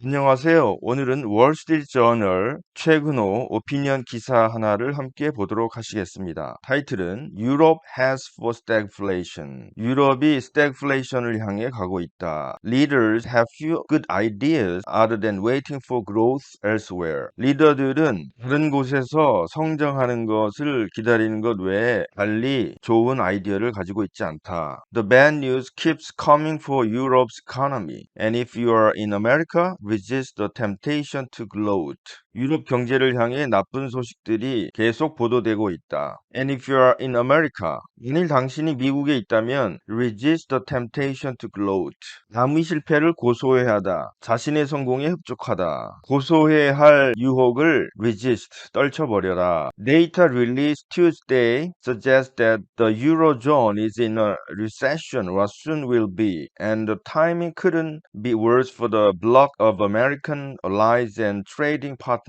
안녕하세요. 오늘은 월스트리트저널 최근호 오피니언 기사 하나를 함께 보도록 하시겠습니다. 타이틀은 Europe has for stagflation. 유럽이 stagflation을 향해 가고 있다. Leaders have few good ideas other than waiting for growth elsewhere. 리더들은 다른 곳에서 성장하는 것을 기다리는 것 외에 달리 좋은 아이디어를 가지고 있지 않다. The bad news keeps coming for Europe's economy. And if you are in America, resist the temptation to gloat. 유럽 경제를 향해 나쁜 소식들이 계속 보도되고 있다. And if you are in America, 만일 당신이 미국에 있다면 resist the temptation to gloat. 남의 실패를 고소해야 하다. 자신의 성공에 흡족하다. 고소해야 할 유혹을 resist, 떨쳐버려라. Data released Tuesday suggests that the Eurozone is in a recession or soon will be, and the timing couldn't be worse for the bloc of American allies and trading partners.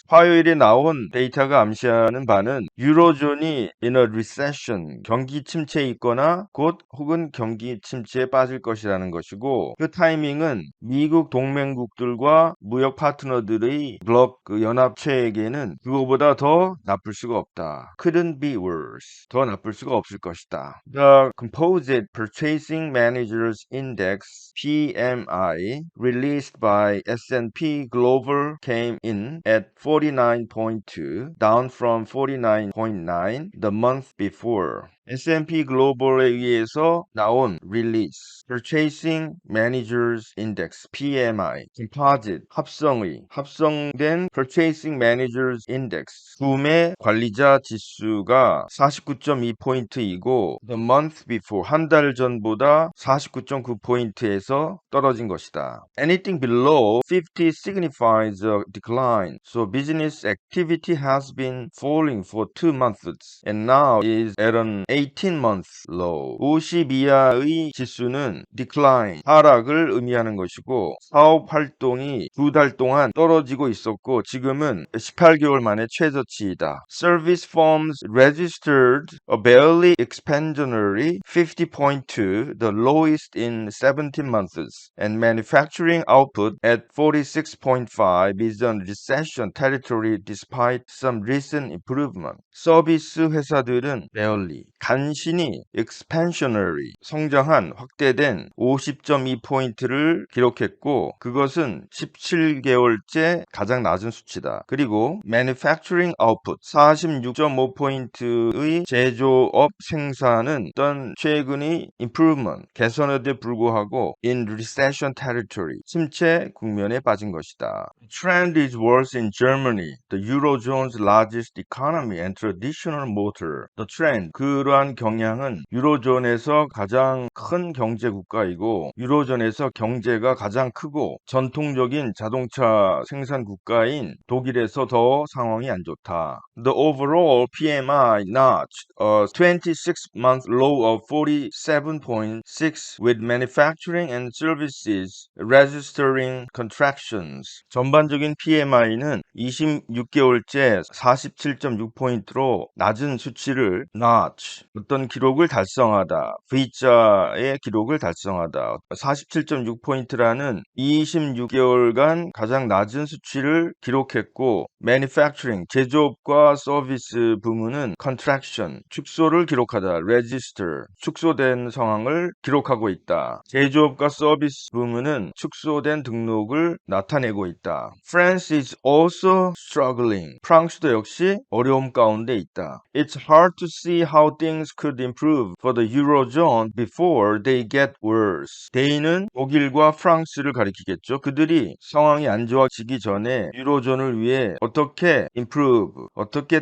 화요일에 나온 데이터가 암시하는 바는 유로존이 in a recession, 경기 침체에 있거나 곧 혹은 경기 침체에 빠질 것이라는 것이고 그 타이밍은 미국 동맹국들과 무역 파트너들의 블록 연합체에게는 그거보다 더 나쁠 수가 없다. Couldn't be worse. 더 나쁠 수가 없을 것이다. The Composite Purchasing Managers Index PMI released by S&P Global came in at 49.2, down from 49.9 the month before. S&P 글로벌에 의해서 나온 릴리스 Purchasing Managers Index PMI Composite 합성된 Purchasing Managers Index 구매 관리자 지수가 49.2포인트이고 the month before 한 달 전보다 49.9포인트에서 떨어진 것이다. Anything below 50 signifies a decline. So business activity has been falling for 2 months and now is at an 18-month low. 50 이하의 지수는 decline, 하락을 의미하는 것이고 사업 활동이 2달 동안 떨어지고 있었고 지금은 18개월 만에 최저치이다. Service firms registered a barely expansionary 50.2, the lowest in 17 months, and manufacturing output at 46.5 is on recession territory despite some recent improvement. 서비스 회사들은 barely, 간신히 expansionary, 성장한, 확대된 50.2포인트를 기록했고 그것은 17개월째 가장 낮은 수치다. 그리고 manufacturing output 46.5포인트의 제조업 생산은 어떤 최근의 improvement, 개선에도 불구하고 in recession territory, 침체 국면에 빠진 것이다. The trend is worse in Germany, the Eurozone's largest economy and traditional motor. The trend, 그러한 경향은 유로존에서 가장 큰 경제 국가이고 유로존에서 경제가 가장 크고 전통적인 자동차 생산 국가인 독일에서 더 상황이 안 좋다. The overall PMI notched a 26-month low of 47.6 with manufacturing and services registering contractions. 전반적인 PMI는 26개월째 47.6포인트로 낮은 수치를 notch, 어떤 기록을 달성하다, V자의 기록을 달성하다. 47.6포인트라는 26개월간 가장 낮은 수치를 기록했고 manufacturing, 제조업과 서비스 부문은 contraction, 축소를 기록하다, register, 축소된 상황을 기록하고 있다. 제조업과 서비스 부문은 축소된 등록을 나타내고 있다. France is also struggling. 프랑스도 역시 어려움 가운데 있다. It's hard to see how things could improve for the Eurozone before they get worse. They는 독일과 프랑스를 가리키겠죠. 그들이 상황이 안 좋아지기 전에 유로존을 위해 어떻게 improve, 어떻게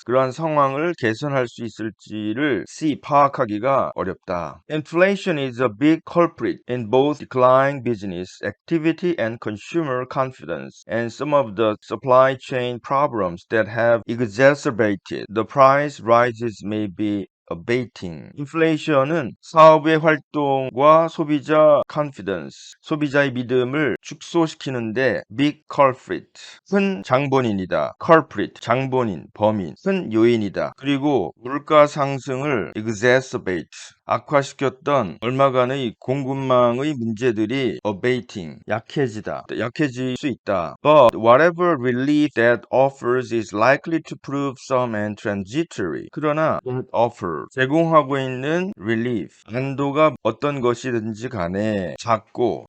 그러한 상황을 개선할 수 있을지를 파악하기가 어렵다. Inflation is a big culprit in both declining business activity and consumer confidence, and some of the supply chain problems that have exacerbated the price rises may be abating. 인플레이션은 사업의 활동과 소비자 confidence, 소비자의 믿음을 축소시키는데 big culprit, 큰 장본인이다. culprit, 장본인, 범인, 큰 요인이다. 그리고 물가 상승을 exacerbate, 악화시켰던 얼마간의 공급망의 문제들이 abating, 약해질 수 있다. But whatever relief that offers is likely to prove some and transitory. 그러나 that offer, 제공하고 있는 relief, 안도가 어떤 것이든지 간에 작고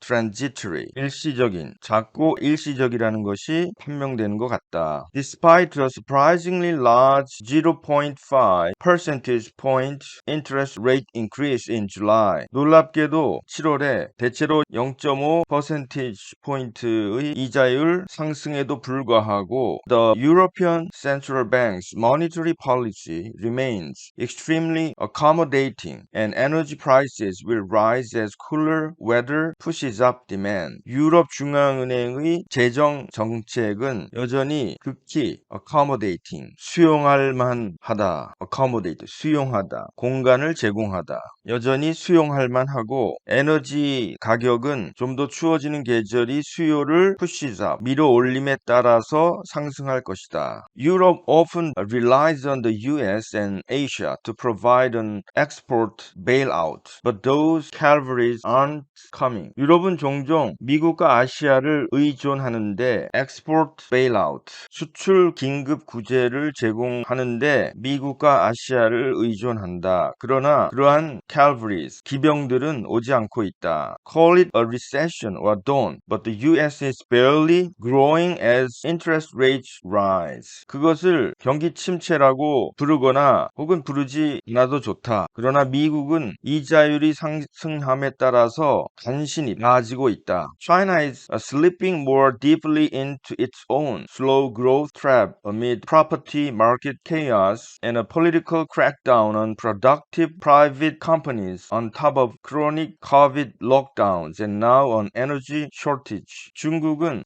일시적이라는 것이 판명되는 것 같다. Despite the surprisingly large 0.5 percentage point interest rate increase in July. 놀랍게도 7월에 대체로 0.5 percentage point의 이자율 상승에도 불구하고 the European Central Bank's monetary policy remains extremely accommodating and energy prices will rise as cooler weather pushes up demand. 유럽 중앙은행의 재정 정책은 여전히 극히 accommodating, 수용할 만하다. accommodate, 수용하다. 공간을 제공하다. 여전히 수용할 만하고 에너지 가격은 좀 더 추워지는 계절이 수요를 pushes up, 밀어 올림에 따라서 상승할 것이다. Europe often relies on the US and Asia to provide an export bailout, but those cavalries aren't coming. 유럽은 종종 미국과 아시아를 의존하는데 export bailout, 수출 긴급 구제를 제공하는데 미국과 아시아를 의존한다. 그러나 그러한 cavalries, 기병들은 오지 않고 있다. Call it a recession or don't, but the US is barely growing as interest rates rise. 그것을 경기 침체라고 부르거나 혹은 부르지 않아도 좋다. 그러나 미국은 이자율이 상승함에 따라서 간신히 나아지고 있다. China is slipping more deeply into its own slow growth trap amid property market chaos and a political crackdown on productive private companies on top of chronic COVID lockdowns and now on energy shortage. 중국은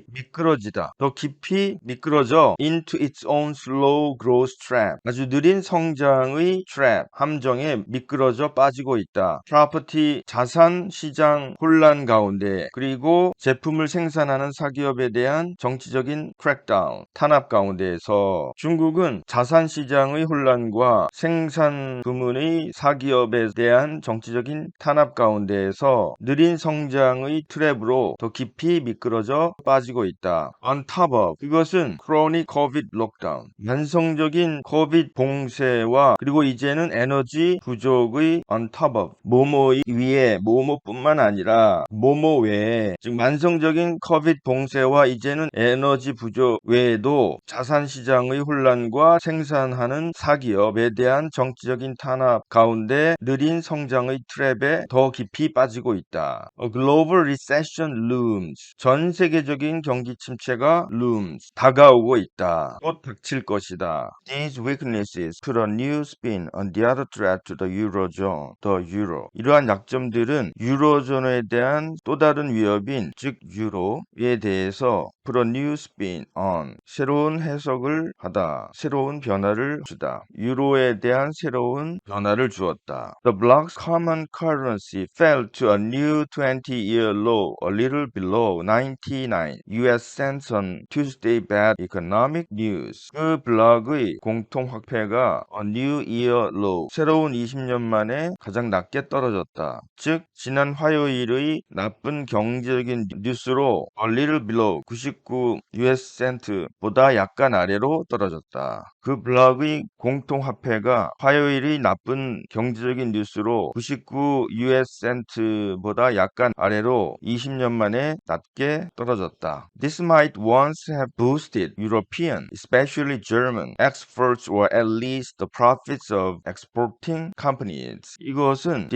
미끄러지다. 더 깊이 미끄러져 into its own slow growth trap. 아주 느린 성장의 함정에 미끄러져 빠지고 있다. property, 자산 시장 혼란 가운데 그리고 제품을 생산하는 사기업에 대한 정치적인 crackdown, 탄압 가운데에서 중국은 자산 시장의 혼란과 생산 부문의 사기업에 대한 정치적인 탄압 가운데에서 느린 성장의 트랩으로 더 깊이 미끄러져 빠지고 있다. On top of, 그것은 chronic COVID lockdown, 만성적인 COVID 봉쇄와 그리고 이제는 에너지 부족의 on top of, 뭐뭐 위에, 뭐뭐뿐만 아니라 뭐뭐 외에, 즉 만성적인 COVID 봉쇄와 이제는 에너지 부족 외에도 자산 시장의 혼란과 생산하는 사기업에 대한 정치적인 탄압 가운데 느린 성장의 트랩에 더 깊이 빠지고 있다. A global recession looms. 전 세계적인 경기 침체가 looms. 다가오고 있다. 곧 닥칠 것이다. These weaknesses put a new spin on the other threat to the eurozone, the euro. 이러한 약점들은 유로존에 대한 또 다른 위협인 즉 유로에 대해서 put a new spin on. 새로운 해석을 하다. 새로운 변화를 주다. 유로에 대한 새로운 변화를 주었다. The bloc's common currency fell to a new 20-year low, a little below 99 US cents on Tuesday bad economic news. 그 블록의 공통 화폐가 a new year low, 새로운 20년 만에 가장 낮게 떨어졌다. 즉 지난 화요일의 나쁜 경제적인 뉴스로 a little below 99 US cent보다 약간 아래로 떨어졌다. 그 블록의 공통 화폐가 화요일의 나쁜 경제적인 뉴스로 99 US cent보다 약간 아래로 20년 만에 낮게 떨어졌다. This might once have boosted European, especially German, exports or at least the profits of exporting companies. 이것은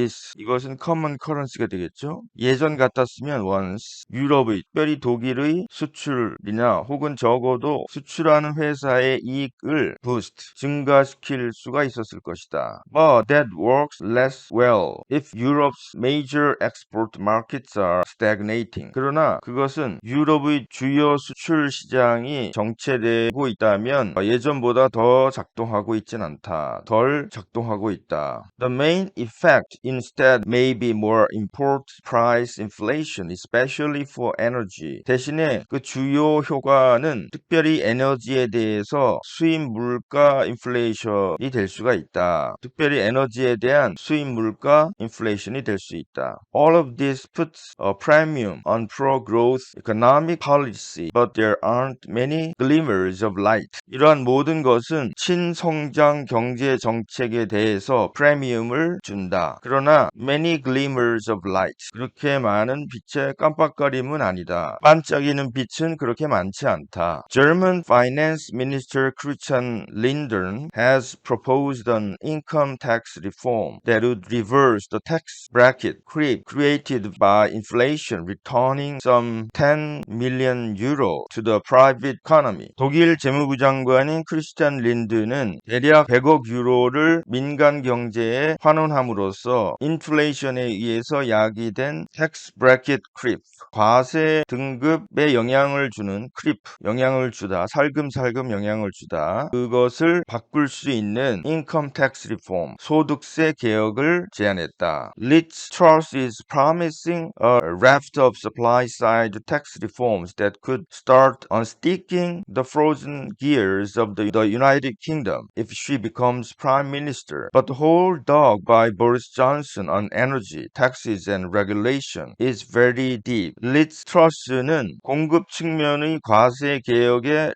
common currency가 되겠죠. 예전 같았으면 once 유럽의, 특별히 독일의 수출이나 혹은 적어도 수출하는 회사의 이익을 boost, 증가시킬 수가 있었을 것이다. But that works less well if Europe's major export markets are stagnating. 그러나 그것은 유럽의 주요 수출 시장이 정체되고 있다면 예전보다 더 작동하고 있진 않다. 덜 작동하고 있다. The main effect instead may be more import price inflation, especially for energy. 대신에 그 주요 효과는 특별히 에너지에 대해서 수입 물가 인플레이션이 될 수가 있다. 특별히 에너지에 대한 수입 물가 인플레이션이 될 수 있다. All of this puts a premium on pro-growth economic policy, but there aren't many glimmers of light. 이러한 모든 것은 친성장 경제 정책에 대해서 프리미엄을 준다. 그러나 many glimmers of light, 그렇게 많은 빛의 깜빡거림은 아니다. 반짝이는 빛은 그렇게 많지 않다. German Finance Minister Christian Lindner has proposed an income tax reform that would reverse the tax bracket creep created by inflation, returning some 10 million euro to the private economy. 독일 재무부 장관인 크리스찬 린드는 대략 100억 유로를 민간 경제에 환원함으로써 인플레이션에 의해서 야기된 tax bracket creep, 과세 등급에 영향을 주는 크립, 영향을 주다, 살금살금 영향을 주다, 그것을 바꿀 수 있는 income tax reform, 소득세 개혁을 제안했다. Liz Truss is promising a raft of supply-side tax reforms that could start unsticking the frozen gears of the United Kingdom if she becomes prime minister. But the whole dog by Boris Johnson on energy, taxes and regulation is very deep. 리즈 트러스는 공급 측면의 과세 개혁의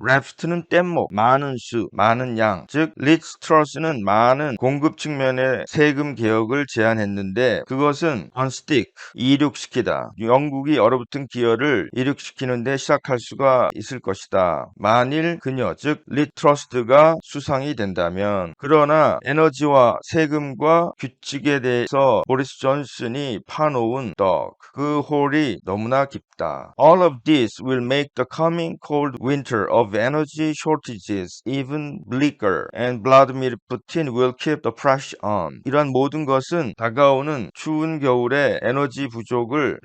레프트는 뗏목, 많은 수, 많은 양. 즉 리즈 트러스는 많은 공급 측면의 세금 개혁을 제안했는데 그것은 unstick, 이륙시키다. 영국이 얼어붙은 기여를 이륙시키는데 시작할 수가 있을 것이다. 만일 그녀, 즉 리즈 트러스가 수상이 된다면. 그러나 에너지와 세금과 규칙에 대해서 보리스 존슨이 파놓은 그 홀이 너무나 깊다. All of this will make the coming cold winter of energy shortages even bleaker, and Vladimir Putin will keep the pressure on. 이러한 모든 것은 다가오는 추운 겨울의 에너지 부족을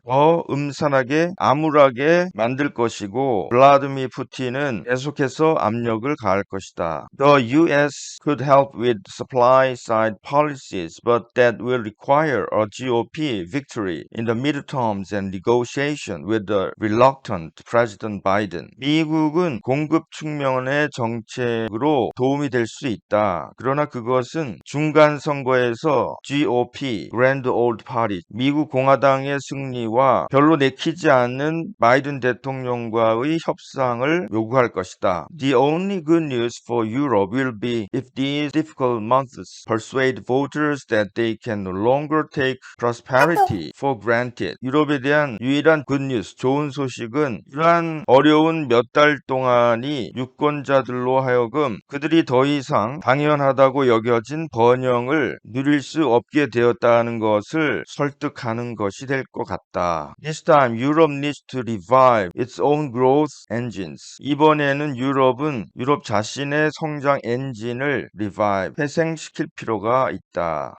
더 음산하게 암울하게 만들 것이고 블라디미르 푸틴은 계속해서 압력을 가할 것이다. The US could help with supply side policies, but that will require a GOP victory in the midterms and negotiation with the reluctant President Biden. 미국은 공급 측면의 정책으로 도움이 될 수 있다. 그러나 그것은 중간 선거에서 GOP, Grand Old Party, 미국 공화당의 승리와 별로 내키지 않는 바이든 대통령과의 협상을 요구할 것이다. The only good news for Europe will be if these difficult months persuade voters that they can no longer take prosperity for granted. 유럽에 대한 유일한 굿뉴스, 좋은 소식은 이러한 어려운 몇 달 동안이 유권자들로 하여금 그들이 더 이상 당연하다고 여겨진 번영을 누릴 수 없게 되었다는 것을 설득하는 것이 될 것 같다. This time Europe needs to revive its own growth engines. 이번에는 유럽 자신의 성장 엔진을 revive, 회생시킬 필요가 있다.